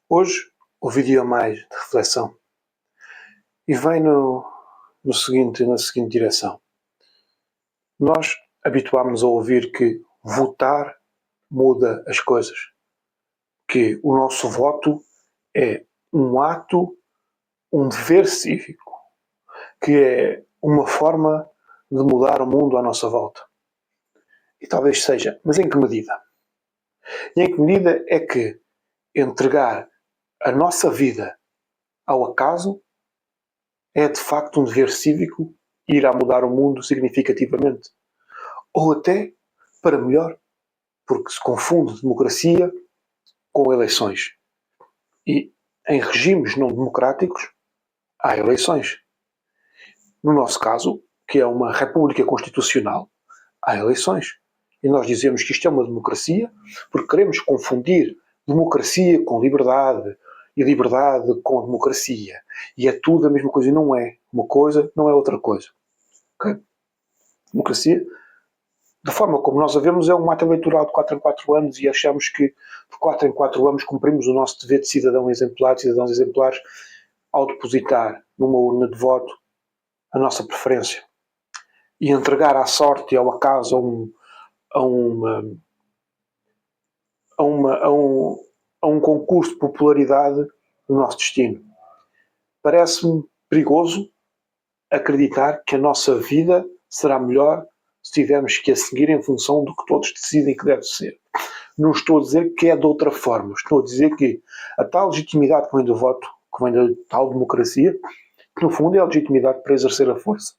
Hoje o vídeo é mais de reflexão e vem na seguinte direção. Nós habituámos-nos a ouvir que votar muda as coisas, que o nosso voto é um ato, um dever cívico, que é uma forma de mudar o mundo à nossa volta. E talvez seja, mas em que medida? E em que medida é que entregar a nossa vida ao acaso é de facto um dever cívico e irá mudar o mundo significativamente? Ou até para melhor, porque se confunde democracia com eleições. E em regimes não democráticos há eleições. No nosso caso, que é uma república constitucional, há eleições. E nós dizemos que isto é uma democracia porque queremos confundir democracia com liberdade e liberdade com democracia. E é tudo a mesma coisa e não é. Uma coisa não é outra coisa. Okay? Democracia, da forma como nós a vemos, é um ato eleitoral de 4 em 4 anos e achamos que de 4 em 4 anos cumprimos o nosso dever de cidadãos exemplares, ao depositar numa urna de voto a nossa preferência e entregar à sorte e ao acaso a um concurso de popularidade do nosso destino. Parece-me perigoso acreditar que a nossa vida será melhor se tivermos que a seguir em função do que todos decidem que deve ser. Não estou a dizer que é de outra forma. Estou a dizer que a tal legitimidade que vem do voto, que vem da tal democracia, que no fundo é a legitimidade para exercer a força.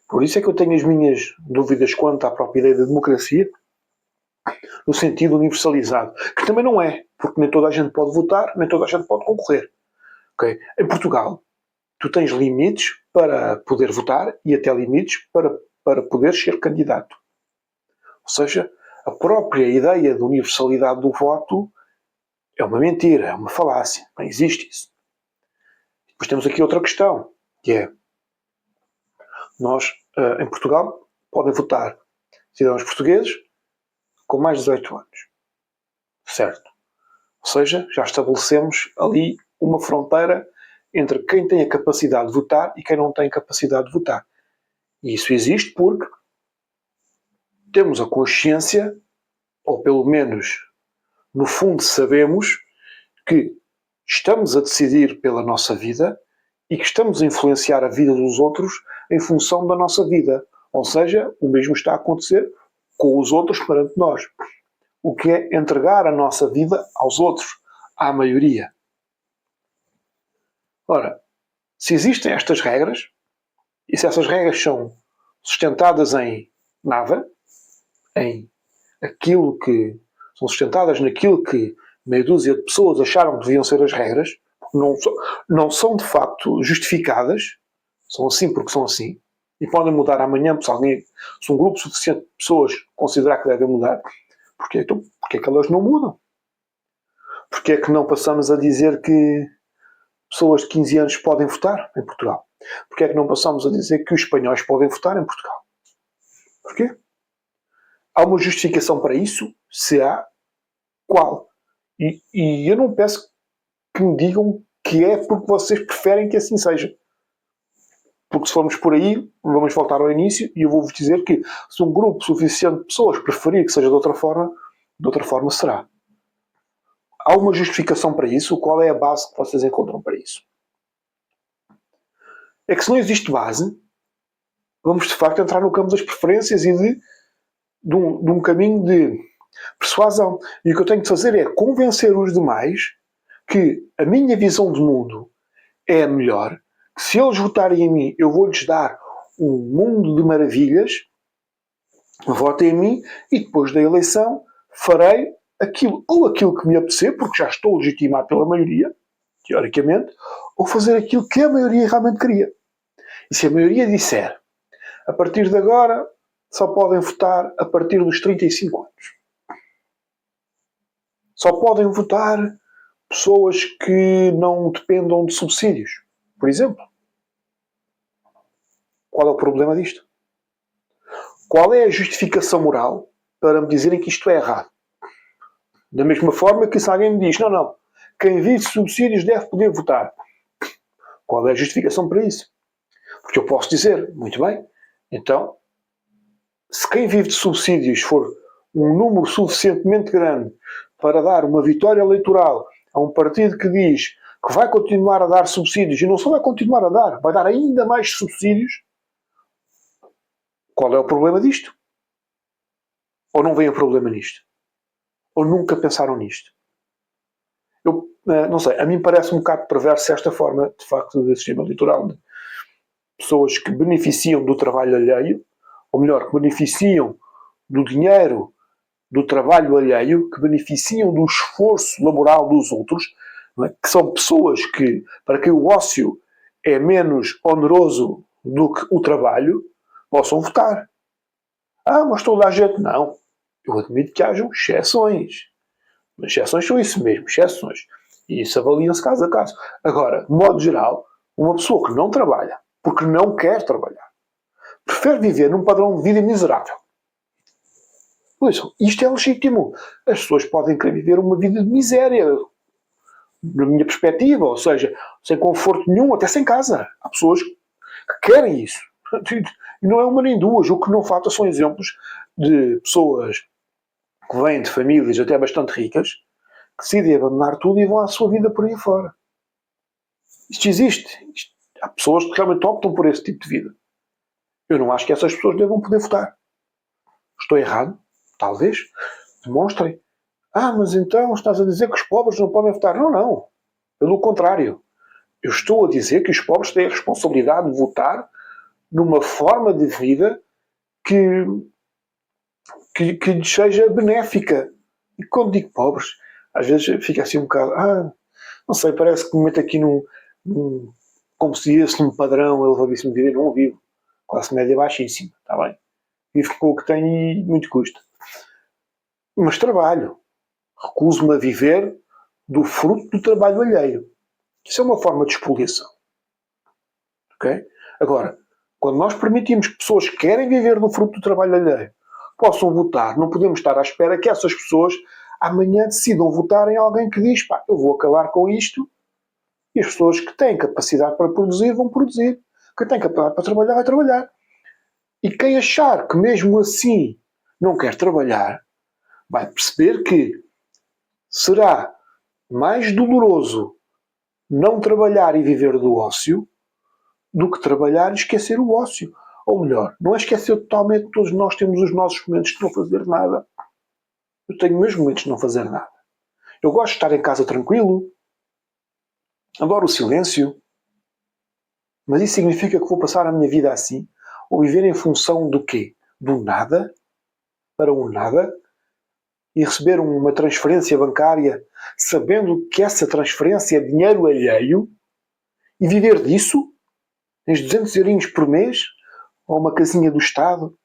Por isso é que eu tenho as minhas dúvidas quanto à própria ideia da democracia, no sentido universalizado, que também não é, porque nem toda a gente pode votar, nem toda a gente pode concorrer. Okay? Em Portugal, tu tens limites para poder votar e até limites para poder ser candidato. Ou seja, a própria ideia de universalidade do voto é uma mentira, é uma falácia. Não existe isso. Depois temos aqui outra questão, que é, nós, em Portugal, podem votar cidadãos portugueses com mais de 18 anos. Certo? Ou seja, já estabelecemos ali uma fronteira entre quem tem a capacidade de votar e quem não tem capacidade de votar. E isso existe porque temos a consciência, ou pelo menos no fundo sabemos, que estamos a decidir pela nossa vida e que estamos a influenciar a vida dos outros em função da nossa vida. Ou seja, o mesmo está a acontecer com os outros perante nós. O que é entregar a nossa vida aos outros, à maioria. Ora, se existem estas regras, e se essas regras são sustentadas em nada, em aquilo que são sustentadas naquilo que meia dúzia de pessoas acharam que deviam ser as regras, não são de facto justificadas, são assim porque são assim, e podem mudar amanhã se um grupo suficiente de pessoas considerar que devem mudar. Porquê? Então, porque é que elas não mudam? Porquê é que não passamos a dizer que pessoas de 15 anos podem votar em Portugal? Porquê é que não passamos a dizer que os espanhóis podem votar em Portugal? Porquê? Há uma justificação para isso? Se há, qual? E eu não peço que me digam que é porque vocês preferem que assim seja. Porque se formos por aí, vamos voltar ao início e eu vou-vos dizer que se um grupo suficiente de pessoas preferir que seja de outra forma será. Há uma justificação para isso? Qual é a base que vocês encontram para isso? É que se não existe base, vamos de facto entrar no campo das preferências e de um caminho de persuasão. E o que eu tenho de fazer é convencer os demais que a minha visão de mundo é a melhor, que se eles votarem em mim, eu vou-lhes dar um mundo de maravilhas, votem em mim e depois da eleição farei aquilo que me apetecer, porque já estou legitimado pela maioria, teoricamente, ou fazer aquilo que a maioria realmente queria. E se a maioria disser, a partir de agora, só podem votar a partir dos 35 anos. Só podem votar pessoas que não dependam de subsídios, por exemplo. Qual é o problema disto? Qual é a justificação moral para me dizerem que isto é errado? Da mesma forma que se alguém me diz, não, quem vive de subsídios deve poder votar. Qual é a justificação para isso? Porque eu posso dizer, muito bem, então, se quem vive de subsídios for um número suficientemente grande para dar uma vitória eleitoral a um partido que diz que vai continuar a dar subsídios, e não só vai continuar a dar, vai dar ainda mais subsídios, qual é o problema disto? Ou não vem o problema nisto? Ou nunca pensaram nisto? Eu não sei, a mim parece um bocado perverso esta forma, de facto, de sistema eleitoral, de pessoas que beneficiam do trabalho alheio, ou melhor, que beneficiam do dinheiro do trabalho alheio, que beneficiam do esforço laboral dos outros, é? Que são pessoas que, para quem o ócio é menos oneroso do que o trabalho, possam votar. Ah, mas toda a gente não. Eu admito que hajam exceções. Mas exceções são isso mesmo, exceções. E isso avalia-se caso a caso. Agora, de modo geral, uma pessoa que não trabalha, porque não quer trabalhar, prefere viver num padrão de vida miserável. Pois, isto é legítimo. As pessoas podem querer viver uma vida de miséria, na minha perspectiva, ou seja, sem conforto nenhum, até sem casa. Há pessoas que querem isso. E não é uma nem duas. O que não falta são exemplos de pessoas que vêm de famílias até bastante ricas, que decidem abandonar tudo e vão à sua vida por aí fora. Isto existe. Há pessoas que realmente optam por esse tipo de vida. Eu não acho que essas pessoas devam poder votar. Estou errado? Talvez. Demonstrem. Ah, mas então estás a dizer que os pobres não podem votar. Não, não. Pelo contrário. Eu estou a dizer que os pobres têm a responsabilidade de votar numa forma de vida que lhes seja benéfica. E quando digo pobres, às vezes fica assim um bocado, não sei, parece que me meto aqui como se disse, num padrão elevadíssimo de vida. Eu não vivo. Classe média baixíssima, está bem? Vivo com o que tenho e muito custa. Mas trabalho. Recuso-me a viver do fruto do trabalho alheio. Isso é uma forma de expoliação. Ok? Agora, quando nós permitimos que pessoas que querem viver do fruto do trabalho alheio possam votar, não podemos estar à espera que essas pessoas amanhã decidam votar em alguém que diz, eu vou acabar com isto, e as pessoas que têm capacidade para produzir vão produzir. Quem tem capacidade para trabalhar vai trabalhar. E quem achar que mesmo assim não quer trabalhar, vai perceber que será mais doloroso não trabalhar e viver do ócio do que trabalhar e esquecer o ócio. Ou melhor, não é esquecer totalmente, todos nós temos os nossos momentos de não fazer nada. Eu tenho meus momentos de não fazer nada. Eu gosto de estar em casa tranquilo, adoro o silêncio, mas isso significa que vou passar a minha vida assim? Ou viver em função do quê? Do nada? Para um nada? E receber uma transferência bancária sabendo que essa transferência é dinheiro alheio e viver disso? Tens 200 eurinhos por mês? Ou uma casinha do Estado?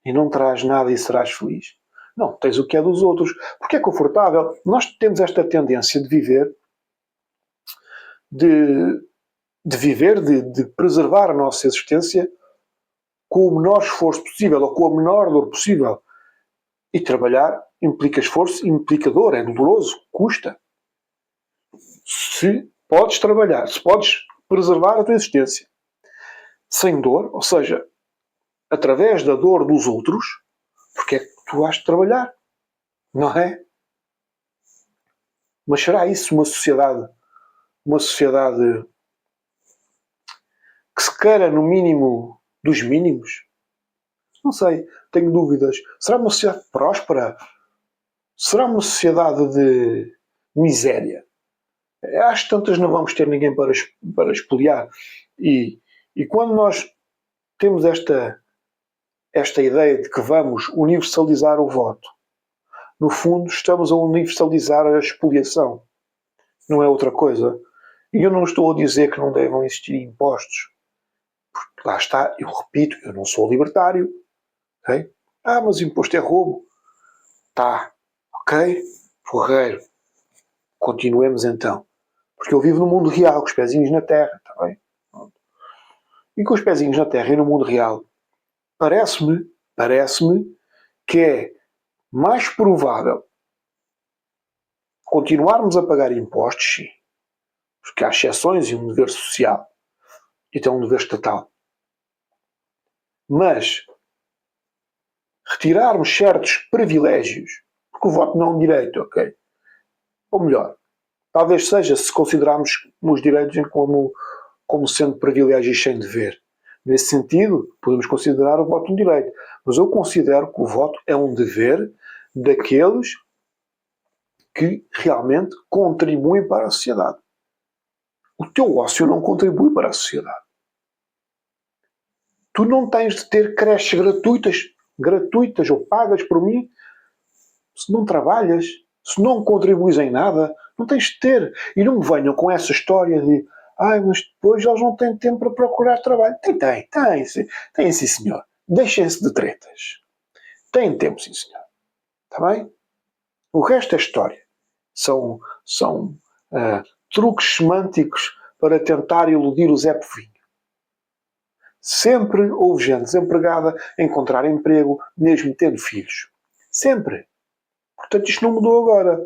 E não terás nada e serás feliz? Não, tens o que é dos outros. Porque é confortável. Nós temos esta tendência de viver, de preservar a nossa existência com o menor esforço possível ou com a menor dor possível. E trabalhar implica esforço, implica dor, é doloroso, custa. Se podes trabalhar, se podes preservar a tua existência sem dor, ou seja, através da dor dos outros, porque é que tu has de trabalhar? Não é? Mas será isso uma sociedade que se queira no mínimo dos mínimos? Não sei, tenho dúvidas. Será uma sociedade próspera? Será uma sociedade de miséria? Às tantas não vamos ter ninguém para expoliar. E quando nós temos esta ideia de que vamos universalizar o voto, no fundo estamos a universalizar a expoliação. Não é outra coisa. E eu não estou a dizer que não devem existir impostos. Porque lá está, eu repito, eu não sou libertário. Okay? Mas o imposto é roubo. Tá, ok? Porreiro. Continuemos então. Porque eu vivo no mundo real, com os pezinhos na terra, está bem? E com os pezinhos na terra e no mundo real, parece-me que é mais provável continuarmos a pagar impostos, sim, porque há exceções e um dever social, e até um dever estatal. Mas retirarmos certos privilégios, porque o voto não é um direito, ok? Ou melhor, talvez seja se considerarmos os direitos como sendo privilégios sem dever. Nesse sentido, podemos considerar o voto um direito. Mas eu considero que o voto é um dever daqueles que realmente contribuem para a sociedade. O teu ócio não contribui para a sociedade. Tu não tens de ter creches gratuitas ou pagas por mim, se não trabalhas, se não contribuis em nada, não tens de ter. E não me venham com essa história de mas depois eles não têm tempo para procurar trabalho. Tem sim, senhor. Deixem-se de tretas. Têm tempo, sim, senhor. Está bem? O resto é história. São truques semânticos para tentar iludir o Zé Povinho. Sempre houve gente desempregada a encontrar emprego, mesmo tendo filhos. Sempre. Portanto, isto não mudou agora.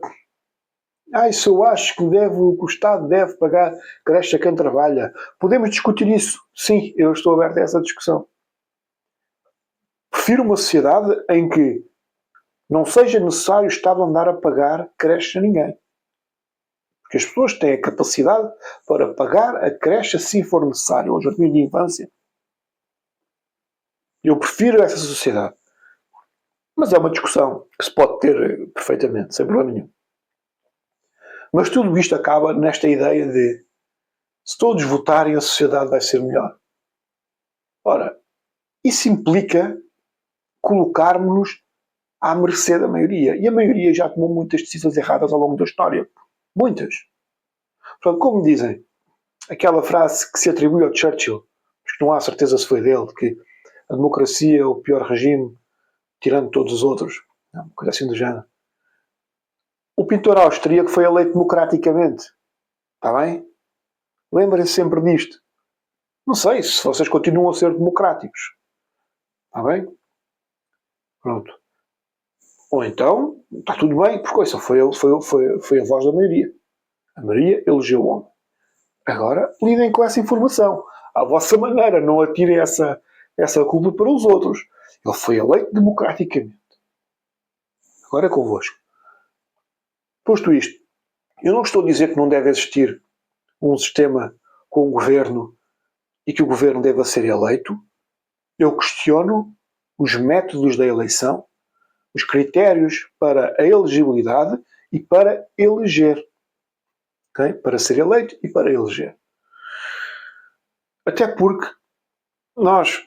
Isso eu acho que o Estado deve pagar creche a quem trabalha. Podemos discutir isso? Sim, eu estou aberto a essa discussão. Prefiro uma sociedade em que não seja necessário o Estado andar a pagar creche a ninguém. Porque as pessoas têm a capacidade para pagar a creche se for necessário, ou jardim de infância. Eu prefiro essa sociedade. Mas é uma discussão que se pode ter perfeitamente, sem problema nenhum. Mas tudo isto acaba nesta ideia de se todos votarem a sociedade vai ser melhor. Ora, isso implica colocarmos-nos à mercê da maioria. E a maioria já tomou muitas decisões erradas ao longo da história. Muitas. Portanto, como dizem, aquela frase que se atribui ao Churchill, mas que não há certeza se foi dele, que a democracia é o pior regime, tirando todos os outros. Uma coisa assim do género. O pintor austríaco foi eleito democraticamente. Está bem? Lembrem-se sempre disto. Não sei se vocês continuam a ser democráticos. Está bem? Pronto. Ou então, está tudo bem, porque isso foi a voz da maioria. A maioria elegeu o homem. Agora, lidem com essa informação. À vossa maneira, não atirem essa culpa para os outros. Ele foi eleito democraticamente. Agora é convosco. Posto isto, eu não estou a dizer que não deve existir um sistema com o governo e que o governo deva ser eleito. Eu questiono os métodos da eleição, os critérios para a elegibilidade e para eleger. Okay? Para ser eleito e para eleger. Até porque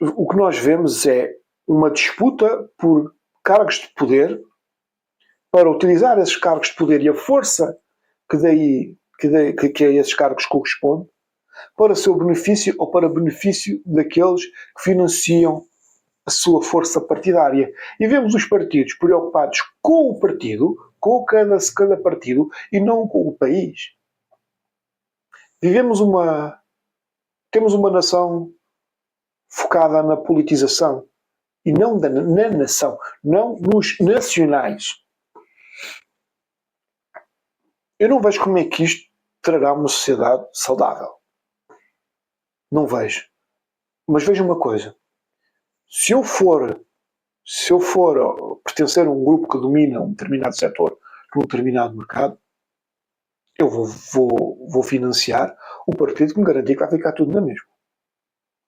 o que nós vemos é uma disputa por cargos de poder para utilizar esses cargos de poder e a força que a esses cargos corresponde para seu benefício ou para benefício daqueles que financiam a sua força partidária. E vemos os partidos preocupados com o partido, com cada partido, e não com o país. Temos uma nação focada na politização e não na nação, não nos nacionais. Eu não vejo como é que isto trará uma sociedade saudável. Não vejo. Mas vejo uma coisa. Se eu for pertencer a um grupo que domina um determinado setor num determinado mercado, eu vou financiar o partido que me garantir que vai ficar tudo na mesma.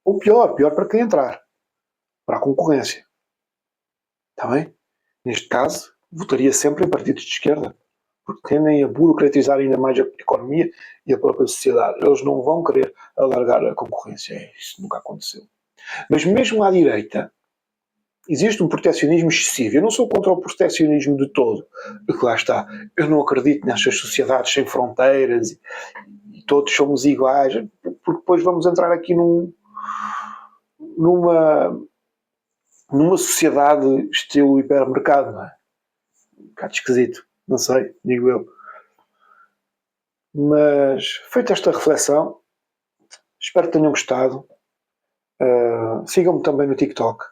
Ou pior para quem entrar. Para a concorrência. Está bem? Neste caso, votaria sempre em partidos de esquerda, porque tendem a burocratizar ainda mais a economia e a própria sociedade. Eles não vão querer alargar a concorrência. Isso nunca aconteceu. Mas mesmo à direita, existe um proteccionismo excessivo. Eu não sou contra o proteccionismo de todo. Porque lá está. Eu não acredito nestas sociedades sem fronteiras e todos somos iguais. Porque depois vamos entrar aqui numa sociedade estilo hipermercado, não é? Um bocado esquisito. Não sei, digo eu. Mas, feita esta reflexão, espero que tenham gostado. Sigam-me também no TikTok.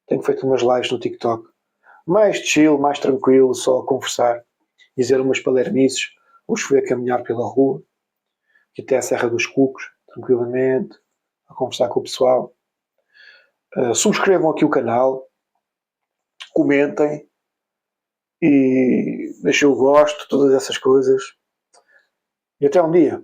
Tenho feito umas lives no TikTok. Mais chill, mais tranquilo, só a conversar. dizer umas palermices, ou se a caminhar pela rua, que até a Serra dos Cucos, tranquilamente, a conversar com o pessoal. Subscrevam aqui o canal, comentem e deixem o gosto, todas essas coisas. E até um dia.